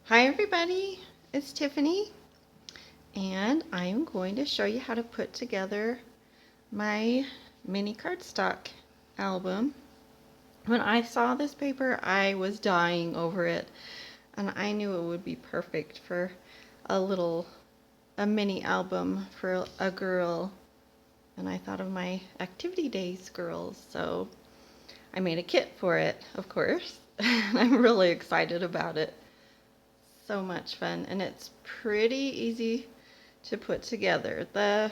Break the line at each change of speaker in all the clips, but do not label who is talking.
Hi everybody, it's Tiffany, and I am going to show you how to put together my mini cardstock album. When I saw this paper, I was dying over it, and I knew it would be perfect for a mini album for a girl, and I thought of my activity days girls, so I made a kit for it, of course, and I'm really excited about it. So much fun, and it's pretty easy to put together. The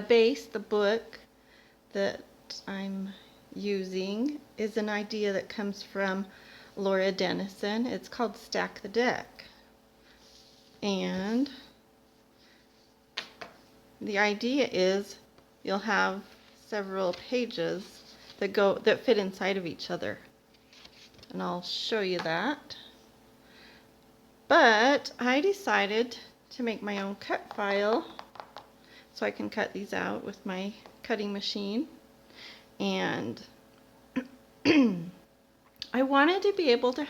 base, the book that I'm using is an idea that comes from Laura Dennison. It's called Stack the Deck. And the idea is you'll have several pages that fit inside of each other. And I'll show you that. But I decided to make my own cut file so I can cut these out with my cutting machine. And I wanted to be able to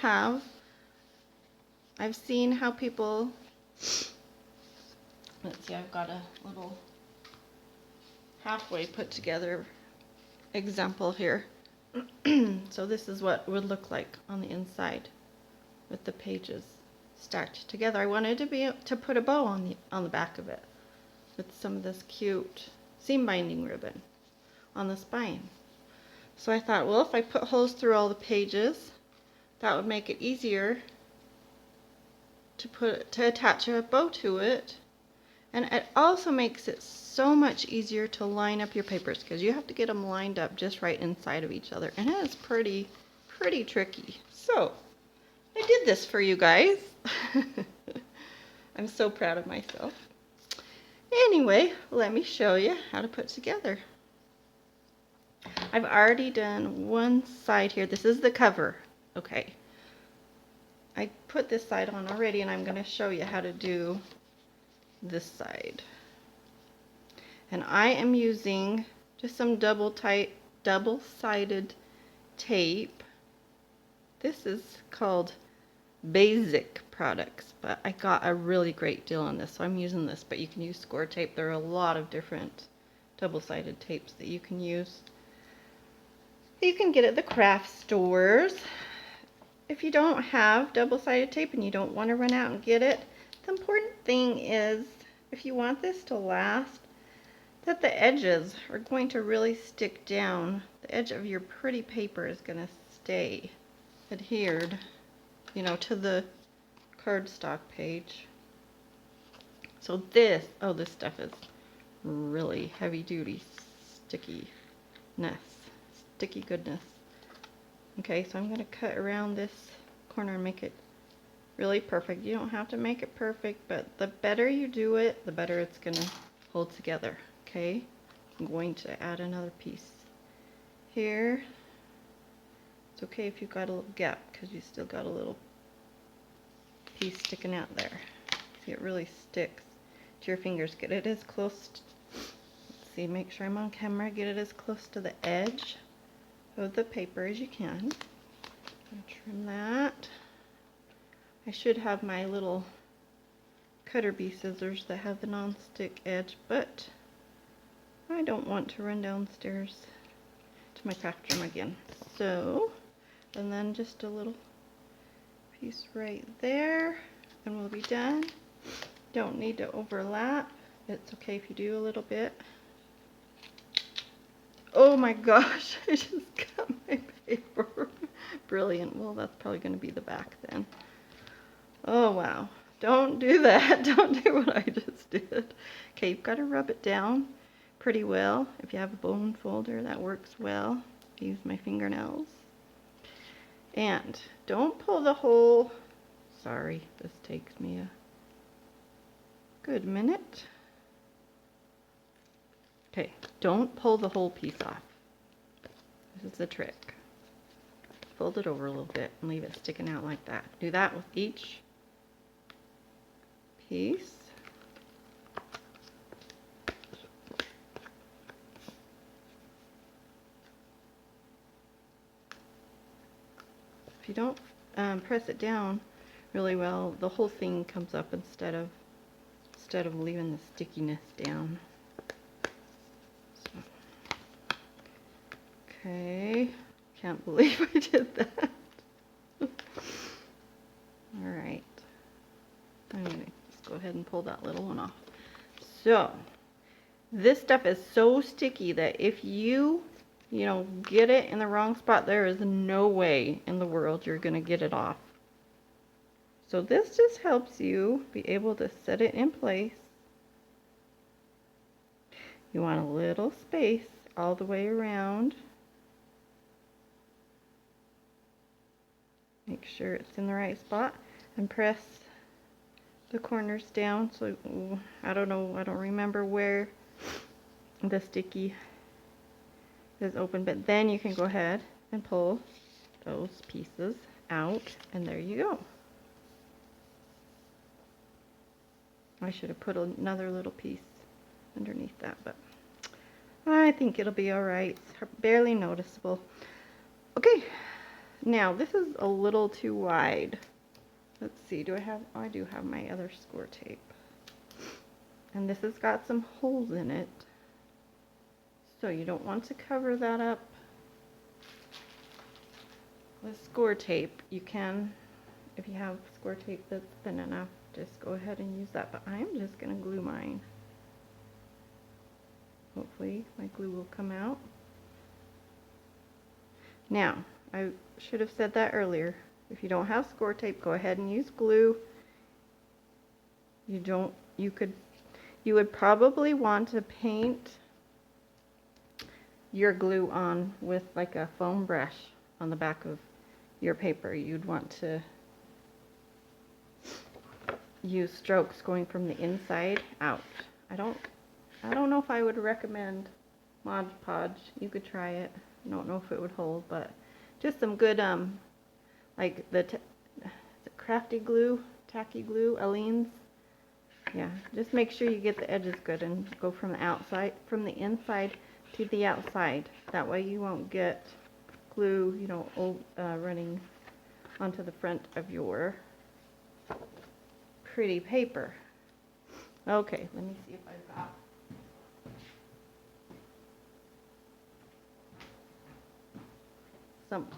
I've seen how people, let's see, I've got a little halfway put together example here. So this is what it would look like on the inside with the pages stacked together. I wanted to be able to put a bow on the back of it with some of this cute seam binding ribbon on the spine. So I thought, well, if I put holes through all the pages, that would make it easier to attach a bow to it. And it also makes it so much easier to line up your papers because you have to get them lined up just right inside of each other. And it is pretty tricky. So I did this for you guys. I'm so proud of myself. Anyway, let me show you how to put together. I've already done one side here. This is the cover. Okay. I put this side on already, and I'm going to show you how to do this side. And I am using just some double-sided tape. This is called Basic Products, but I got a really great deal on this, so I'm using this, but you can use score tape. There are a lot of different double-sided tapes that you can use. You can get at the craft stores. If you don't have double-sided tape and you don't want to run out and get it, the important thing is, if you want this to last, that the edges are going to really stick down. The edge of your pretty paper is going to stay adhered, to the cardstock page. So this stuff is really heavy duty sticky goodness. Okay, so I'm going to cut around this corner and make it really perfect. You don't have to make it perfect, but the better you do it, the better it's going to hold together. Okay, I'm going to add another piece here. It's okay if you've got a little gap because you still got a little piece sticking out there. See, it really sticks to your fingers. Get it as close let's see, make sure I'm on camera. Get it as close to the edge of the paper as you can. Trim that. I should have my little cutter bee scissors that have the non-stick edge, but I don't want to run downstairs to my craft room again. So, and then just a little piece right there, and we'll be done. Don't need to overlap. It's okay if you do a little bit. Oh my gosh, I just cut my paper. Brilliant. Well, that's probably going to be the back then. Oh wow. Don't do that. Don't do what I just did. Okay, you've got to rub it down pretty well. If you have a bone folder, that works well. Use my fingernails. And don't pull the whole, sorry, this takes me a good minute. Okay, don't pull the whole piece off. This is the trick. Fold it over a little bit and leave it sticking out like that. Do that with each piece. If you don't press it down really well. The whole thing comes up instead of leaving the stickiness down. So, okay, can't believe I did that. All right, I'm gonna just go ahead and pull that little one off. So this stuff is so sticky that if you get it in the wrong spot, there is no way in the world you're gonna get it off. So this just helps you be able to set it in place. You want a little space all the way around. Make sure it's in the right spot and press the corners down. So I don't remember where the sticky is open, but then you can go ahead and pull those pieces out, and there you go. I should have put another little piece underneath that, but I think it'll be all right. It's barely noticeable. Okay, now this is a little too wide. Let's see, I do have my other score tape. And this has got some holes in it. So you don't want to cover that up with score tape. You can, if you have score tape that's thin enough, just go ahead and use that, but I'm just going to glue mine. Hopefully my glue will come out. Now, I should have said that earlier. If you don't have score tape, go ahead and use glue. You would probably want to paint your glue on with like a foam brush on the back of your paper. You'd want to use strokes going from the inside out. I don't know if I would recommend Mod Podge. You could try it. I don't know if it would hold, but just some good like the crafty glue, tacky glue, Aleene's. Yeah, just make sure you get the edges good and go from the inside to the outside. That way you won't get glue, running onto the front of your pretty paper. Okay, let me see if I've got some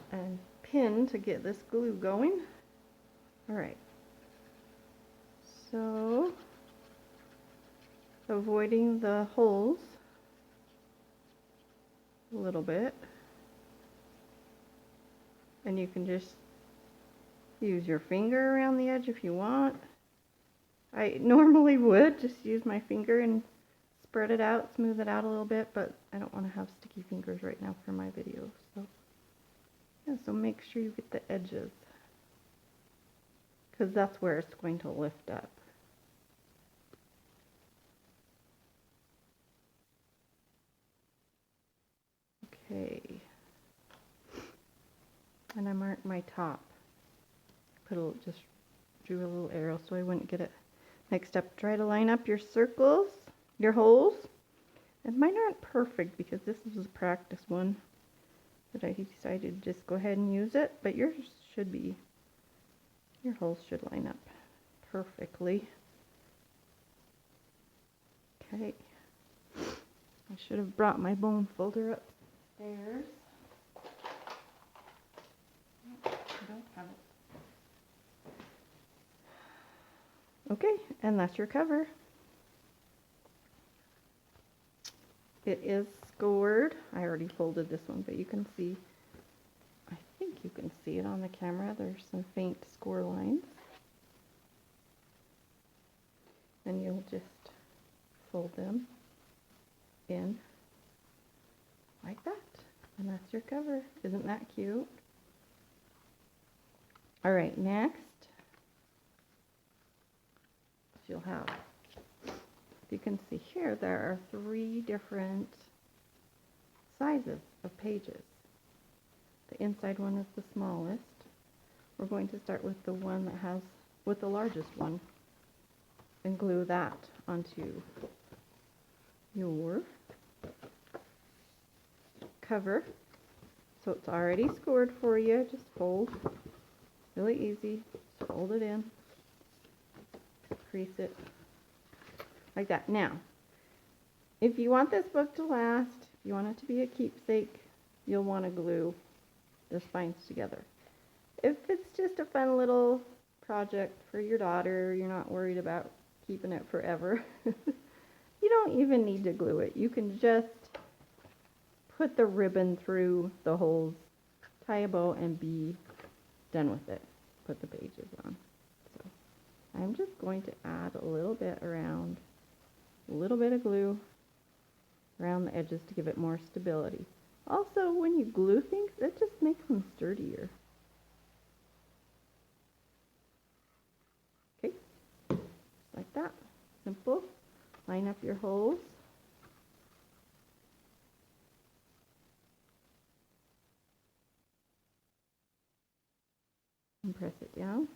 pin to get this glue going. All right. So, avoiding the holes a little bit. And you can just use your finger around the edge if you want. I normally would just use my finger and spread it out, smooth it out a little bit, but I don't want to have sticky fingers right now for my video. So, yeah, so make sure you get the edges, because that's where it's going to lift up. Okay. And I marked my top. Just drew a little arrow so I wouldn't get it mixed up. Try to line up your circles, your holes. And mine aren't perfect because this is a practice one, but I decided to just go ahead and use it. But your holes should line up perfectly. Okay. I should have brought my bone folder upstairs. I don't have it. Okay, and that's your cover. It is scored. I already folded this one, but you can see, I think you can see it on the camera. There's some faint score lines. And you'll just fold them in like that. And that's your cover. Isn't that cute? All right, next, you'll have, you can see here, there are 3 different sizes of pages. The inside one is the smallest. We're going to start with the one that has, with the largest one, and glue that onto your cover. So it's already scored for you. Just fold, really easy. So fold it in, crease it like that. Now, if you want this book to last, if you want it to be a keepsake, you'll want to glue the spines together. If it's just a fun little project for your daughter, you're not worried about keeping it forever, you don't even need to glue it. You can just put the ribbon through the holes, tie a bow, and be done with it. Put the pages on. So I'm just going to add a little bit around, a little bit of glue around the edges to give it more stability. Also, when you glue things, it just makes them sturdier. Okay, just like that. Simple. Line up your holes. And press it down.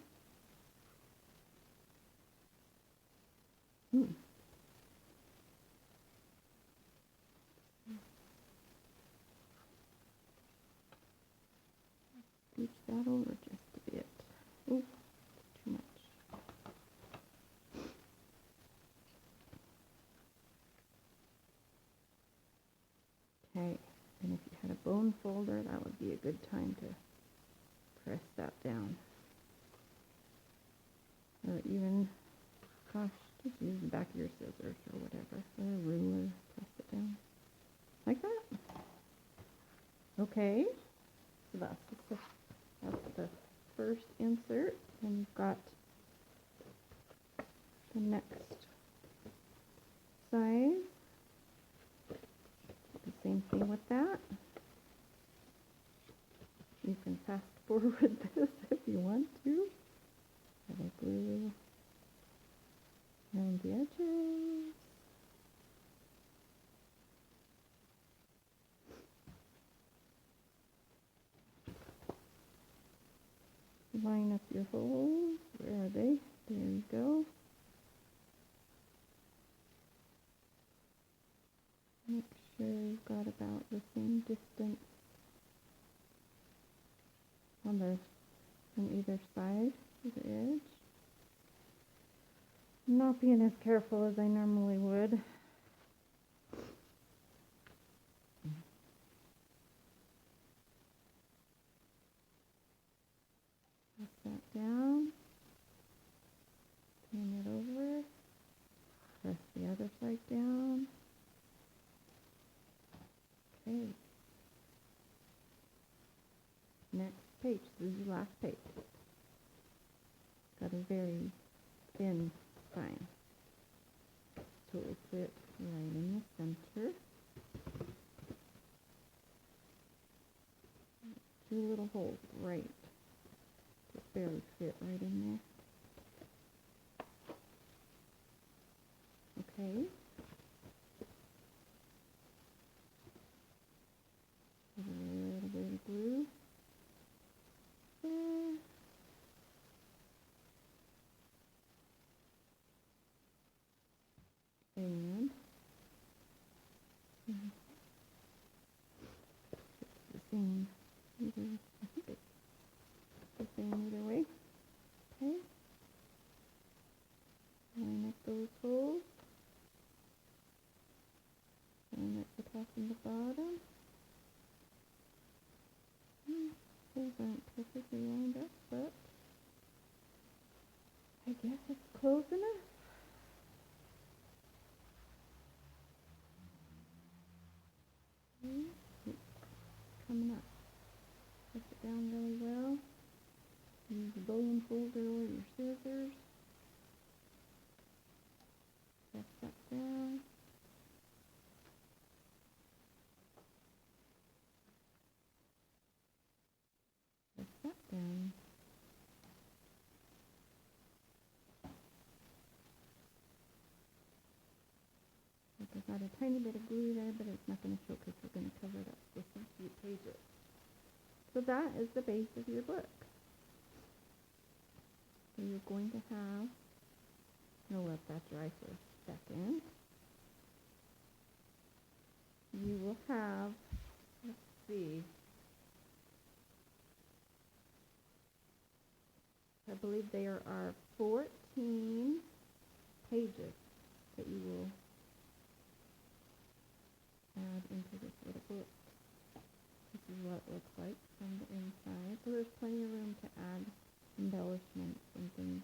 Reach that over just a bit. Ooh, too much. Okay, and if you had a bone folder, that would be a good time to press that down. Or even, gosh, just use the back of your scissors or whatever, or a ruler, press it down. Like that. Okay, so that's the first insert, and you've got the next side. The same thing with that. You can fast forward this if you want to. Add a glue around the edges. Line up your holes. Where are they? There you go. Make sure you've got about the same distance from either side of the edge. I'm not being as careful as I normally would. Press that down. Turn it over. Press the other side down. Okay. Next page. This is the last page. Got a very thin spine. So it will fit right in the center. Two little holes right. Just barely fit right in there. Okay. A little bit of glue. There. And it's the same either, I think it's the same either way. Okay. Line up those holes. Line up the top and the bottom. Holes aren't perfectly lined up, but I guess it's close enough. It's coming up. Press it down really well. Use a bone folder or your scissors. Press that down. Press that down. I've got a tiny bit of glue there, but it's not going to show because we're going to cover it up with some cute pages. So that is the base of your book. So you're going to have, I'll let that dry for a second. You will have, let's see, a believe there are 14 pages that you will add into this little book. This is what it looks like from the inside. So there's plenty of room to add embellishments and things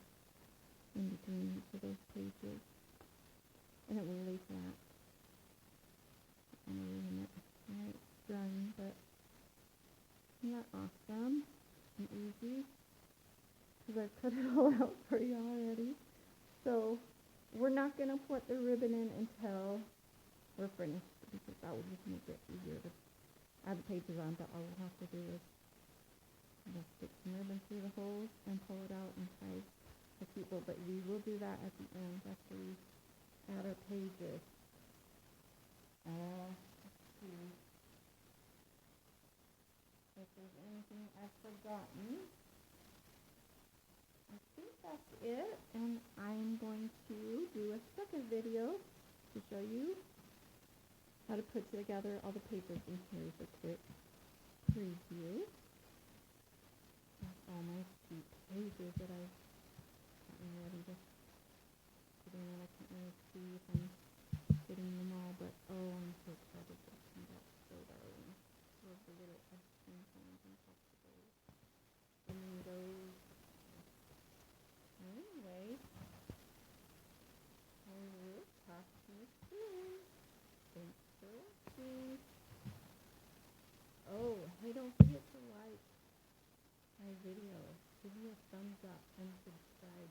in between each of those pages. And it will lay flat. I'm going to ruin it. Alright, it's done, but isn't that awesome and easy? Because I've cut it all out for you already. So we're not going to put the ribbon in until we're finished, because that will just make it easier to add the pages on. But all we'll have to do is just stick some ribbon through the holes and pull it out and tie the cute bow. But we will do that at the end after we add our pages. Let's see if there's anything I've forgotten. I think that's it, and I'm going to do a second video to show you how to put together all the papers. And here's a quick preview. That's all my cute pages that I've gotten ready to put in. I can't really see if I'm getting them all, but oh, I'm so excited. This turned out so darling. Love the little ice-cream cones and popsicles. Flamingos. Anyway, I will talk to you soon. Thanks for watching. Oh, hey, don't forget to like my video. Give me a thumbs up and subscribe.